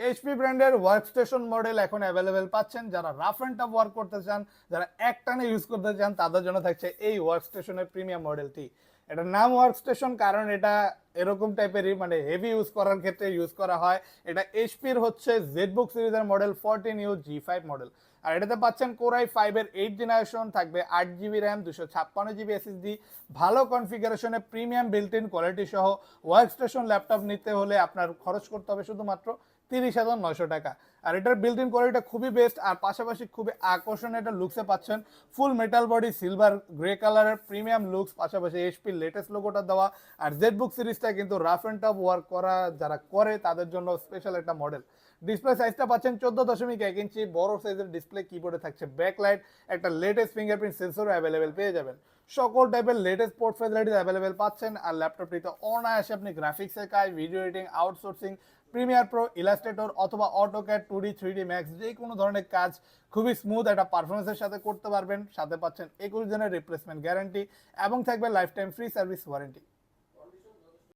HP ব্র্যান্ডের workstation model এখন available পাচ্ছেন। যারা রাফ অ্যান্ড টাফ ওয়ার্ক করতে চান, যারা একটানে ইউজ করতে চান, তাদের জন্য থাকছে এই ওয়ার্কস্টেশনের প্রিমিয়াম মডেলটি। এটার নাম ওয়ার্কস্টেশন কারণ এটা এরকম টাইপেরই, মানে হেভি ইউজ করার ক্ষেত্রে ইউজ করা হয়। এটা এইচপির হচ্ছে জেডবুক সিরিজের মডেল 14U G5 মডেল। আর এটাতে পাচ্ছেন কোরাই 5-এর 8 জেনারেশন, থাকবে 8GB র্যাম, 256GB এসএসডি, ভালো কনফিগারেশনে প্রিমিয়াম বিল্ট ইন কোয়ালিটি সহ ওয়ার্কস্টেশন ল্যাপটপ নিতে হলে আপনার খরচ করতে হবে শুধুমাত্র 30,900 টাকা। আর এটার বিল্ট ইন কোয়ালিটিটা খুবই বেস্ট, আর পাশাপাশি খুবই আকর্ষণীয় একটা লুকসে পাচ্ছেন। ফুল মেটাল বডি, সিলভার গ্রে কালারের প্রিমিয়াম লুকস, পাশাপাশি এইচপির লেটেস্ট লোগোটা দেওয়া। আর জেডবুক সিরিজটা কিন্তু রাফ অ্যান্ড টাফ ওয়ার্ক করা যারা করে তাদের জন্য স্পেশাল একটা মডেল। ডিসপ্লে সাইজটা পাচ্ছেন 14.1 ইঞ্চি, বড় সাইজের ডিসপ্লে, কিবোর্ডে থাকছে ব্যাকলাইট, একটা লেটেস্ট ফিঙ্গারপ্রিন্ট সেন্সরও অ্যাভেলেবেল পেয়ে যাবেন। সকল টাইপের লেটেস্ট পোর্ট ফ্যাসিলিটিস অ্যাভেলেবেল পাচ্ছেন। আর ল্যাপটপটিতে অনায়াসে আপনি গ্রাফিক্সের কাজ, video editing, outsourcing, Premiere Pro, Illustrator অথবা অটোক্যাড, 2D 3D ম্যাক্স যে কোনো ধরনের কাজ খুবই স্মুথ একটা পারফরমেন্সের সাথে করতে পারবেন। সাথে পাচ্ছেন 21 দিনের রিপ্লেসমেন্ট গ্যারান্টি এবং থাকবে life time free service warranty.